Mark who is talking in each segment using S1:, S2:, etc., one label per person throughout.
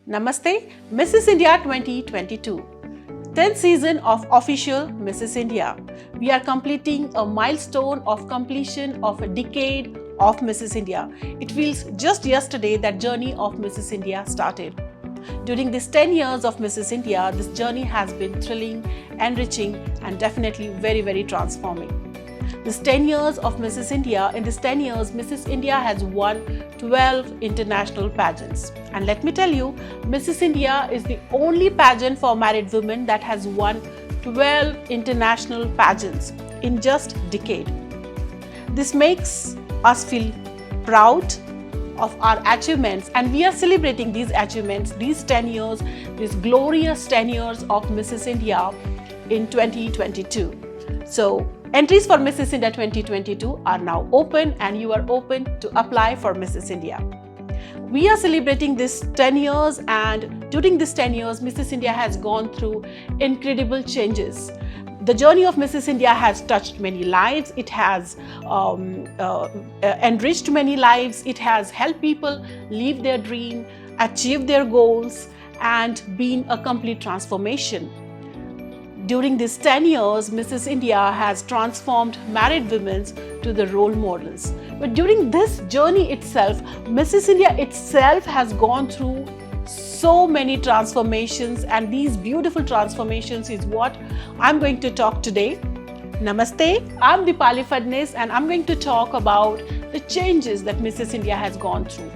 S1: Namaste, Mrs. India 2022. 10th season of offIcial Mrs. India. We are completing a milestone of completion of a decade of Mrs. India. It feels just yesterday that journey of Mrs. India started. During these 10 years of Mrs. India, this journey has been thrilling, enriching, and definitely very transforming. This 10 years of Mrs. India, in this 10 years, Mrs. India has won 12 international pageants. And let me tell you, Mrs. India is the only pageant for married women that has won 12 international pageants in just a decade. This makes us feel proud of our achievements, and we are celebrating these achievements, these 10 years, these glorious 10 years of Mrs. India in 2022. So, entries for Mrs. India 2022 are now open, and you are open to apply for Mrs. India. We are celebrating this 10 years, and during this 10 years, Mrs. India has gone through incredible changes. The journey of Mrs. India has touched many lives. It has enriched many lives. It has helped people live their dream, achieve their goals, and been a complete transformation. During these 10 years, Mrs. India has transformed married women to the role models. But during this journey itself, Mrs. India itself has gone through so many transformations, and these beautiful transformations is what I'm going to talk today. Namaste, I'm Deepali Phadnis, and I'm going to talk about the changes that Mrs. India has gone through.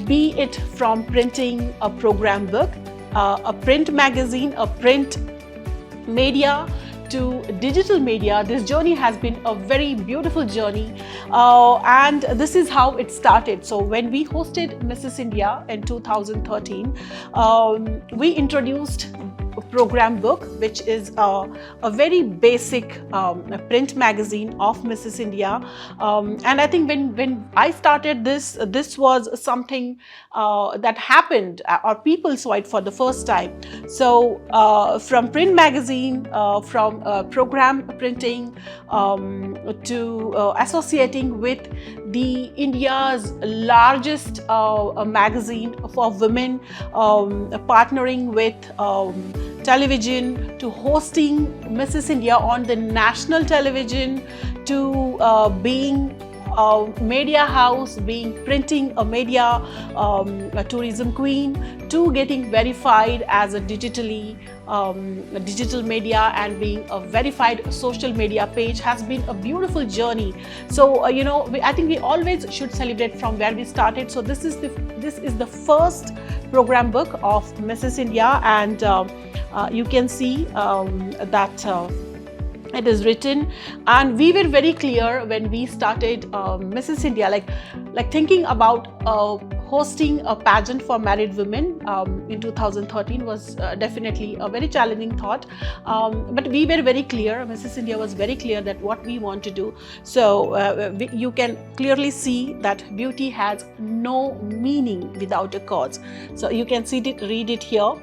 S1: Be it from printing a program book, a print magazine, a print media, to digital media, this journey has been a very beautiful journey, and this is how it started. So when we hosted Mrs. India in 2013, we introduced a program book, which is a very basic print magazine of Mrs. India, and I think when I started this was something that happened, or people saw it for the first time. So from print magazine, from program printing, to associating with the India's largest magazine for women, partnering with television, to hosting Mrs. India on the national television, to being a media house, printing a media, a tourism queen, to getting verified as a digital media and being a verified social media page has been a beautiful journey. So I think we always should celebrate from where we started. So this is the first program book of Mrs. India, and you can see that it is written, and we were very clear when we started Mrs. India, like thinking about hosting a pageant for married women in 2013 was definitely a very challenging thought, but we were very clear, Mrs. India was very clear that what we want to do. So you can clearly see that beauty has no meaning without a cause. So you can read it here,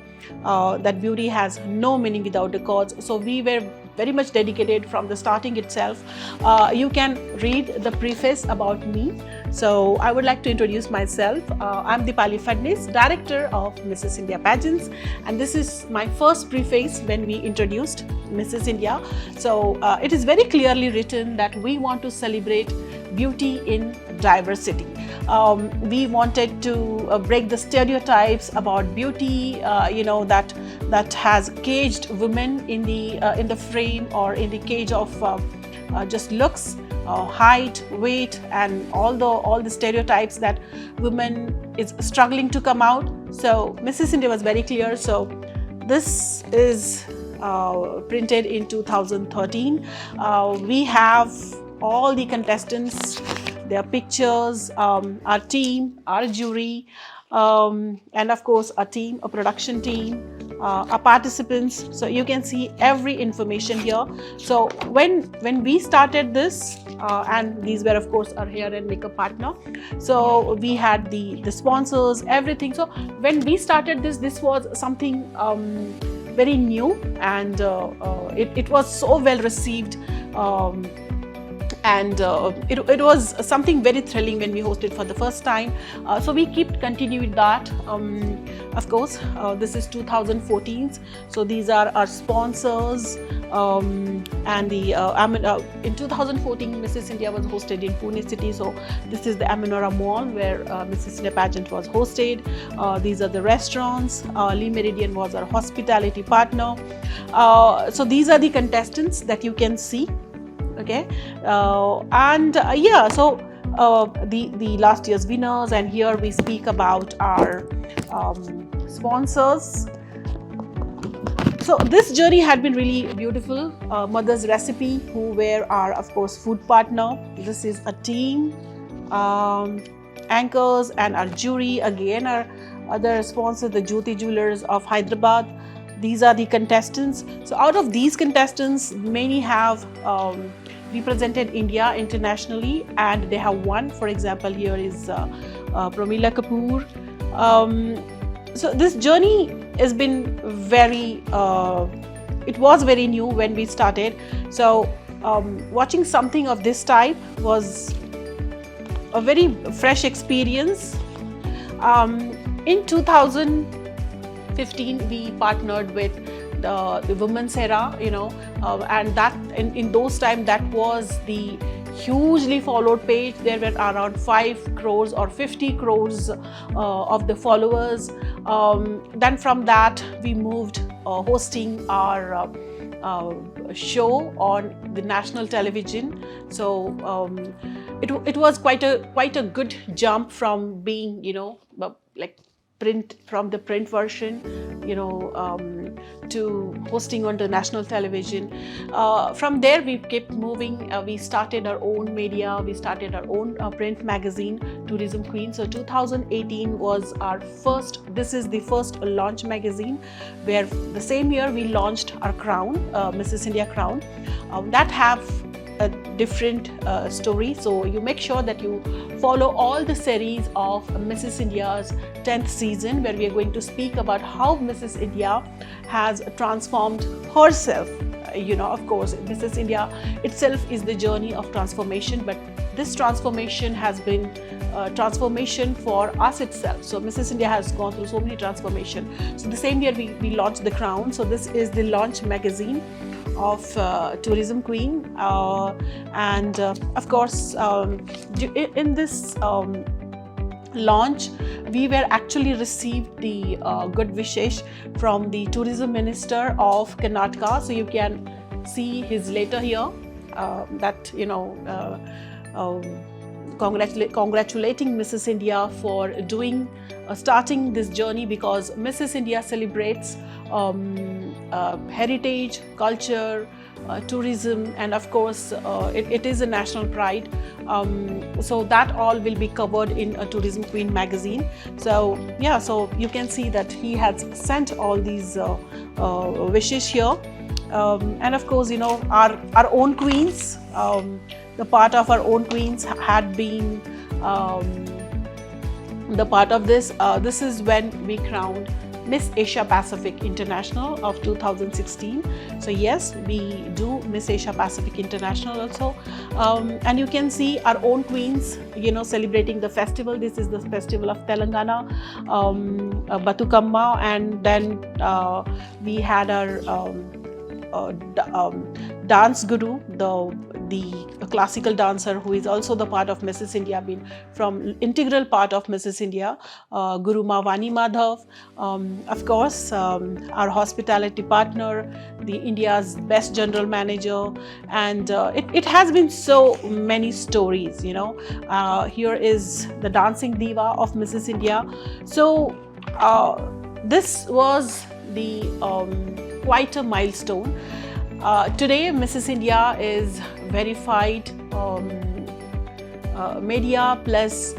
S1: that beauty has no meaning without a cause. So we were very much dedicated from the starting itself. You can read the preface about me. So I would like to introduce myself. I'm Deepali Phadnis, Director of Mrs. India Pageants, and this is my first preface when we introduced Mrs. India. So it is very clearly written that we want to celebrate beauty in diversity. We wanted to break the stereotypes about beauty, that has caged women in the frame, or in the cage of just looks, height, weight, and all the stereotypes that women is struggling to come out. So Mrs. India was very clear. So this is printed in 2013. We have all the contestants, their pictures, our team, our jury, and of course a production team, our participants. So you can see every information here. So when we started this, and these were of course our hair and makeup partner, so we had the sponsors, everything. So when we started this was something very new, and it was so well received. and it was something very thrilling when we hosted for the first time. So we keep continuing that. Of course, this is 2014, so these are our sponsors, and the in 2014 Mrs. India was hosted in Pune city, so this is the Aminora Mall where Mrs. India pageant was hosted. These are the restaurants. Lee Meridian was our hospitality partner. So these are the contestants that you can see. Okay, yeah, so the last year's winners, and here we speak about our sponsors. So this journey had been really beautiful. Mother's Recipe, who were our, of course, food partner. This is a team, anchors, and our jury. Again, our other sponsors, the Jyoti Jewelers of Hyderabad. These are the contestants. So out of these contestants, many have represented India internationally, and they have won. For example, here is Pramila Kapoor. So this journey has been very, it was very new when we started. So watching something of this type was a very fresh experience. In 2015, we partnered with the Women's Era, and that in those times, that was the hugely followed page. There were around 5 crores or 50 crores of the followers. Then from that, we moved hosting our show on the national television. So it was quite a good jump from being, like print, from the print version, to hosting on the national television. From there, we kept moving. We started our own media. We started our own print magazine, Tourism Queen. So 2018 was our first. This is the first launch magazine, where the same year we launched our crown, Mrs. India crown. That have a different story. So you make sure that you follow all the series of Mrs. India's 10th season, where we are going to speak about how Mrs. India has transformed herself. Of course, Mrs. India itself is the journey of transformation, but this transformation has been transformation for us itself. So Mrs. India has gone through so many transformations. So the same year we launched the crown. So this is the launch magazine of Tourism Queen, and of course in this launch we were actually received the good wishes from the tourism minister of Karnataka. So you can see his letter here, that congratulating Mrs. India for doing starting this journey, because Mrs. India celebrates heritage, culture, tourism, and of course it is a national pride. So that all will be covered in a Tourism Queen magazine. So yeah, so you can see that he has sent all these wishes here, and of course our own queens, the part of our own queens had been the part of this. This is when we crowned Miss Asia Pacific International of 2016. So yes, we do Miss Asia Pacific International also, and you can see our own queens, celebrating the festival. This is the festival of Telangana, Batukamma, and then we had our dance guru, the classical dancer who is also the part of Mrs. India, been from integral part of Mrs. India, Guru Mavani Madhav. Of course, our hospitality partner, the India's best general manager, and it has been so many stories. Here is the dancing diva of Mrs. India. So this was the quite a milestone. Today, Mrs. India is verified media plus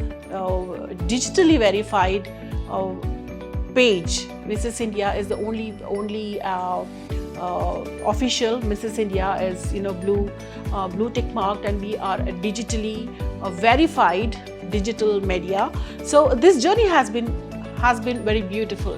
S1: digitally verified page. Mrs. India is the only official Mrs. India is blue tick marked, and we are digitally verified digital media. So this journey has been very beautiful,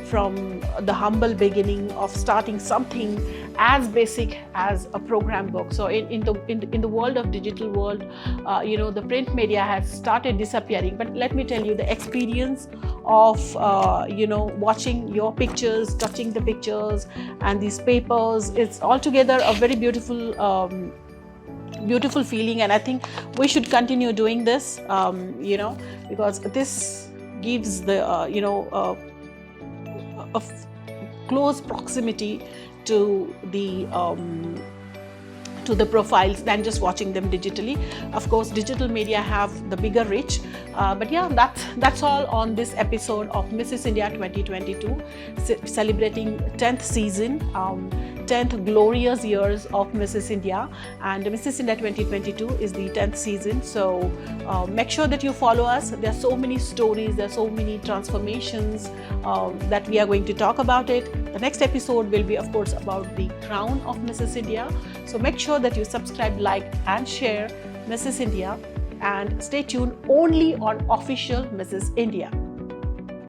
S1: from the humble beginning of starting something as basic as a program book. So in the world of digital world, the print media has started disappearing. But let me tell you, the experience of watching your pictures, touching the pictures and these papers, it's altogether a very beautiful feeling. And I think we should continue doing this, because this gives the a close proximity to the profiles than just watching them digitally. Of course, digital media have the bigger reach, but yeah, that's all on this episode of Mrs. India 2022, celebrating 10th season, 10th glorious years of Mrs. India, and Mrs. India 2022 is the 10th season. So make sure that you follow us. There are so many stories, there are so many transformations that we are going to talk about it. The next episode will be, of course, about the crown of Mrs. India. So make sure that you subscribe, like and share Mrs. India, and stay tuned only on offIcial Mrs. India.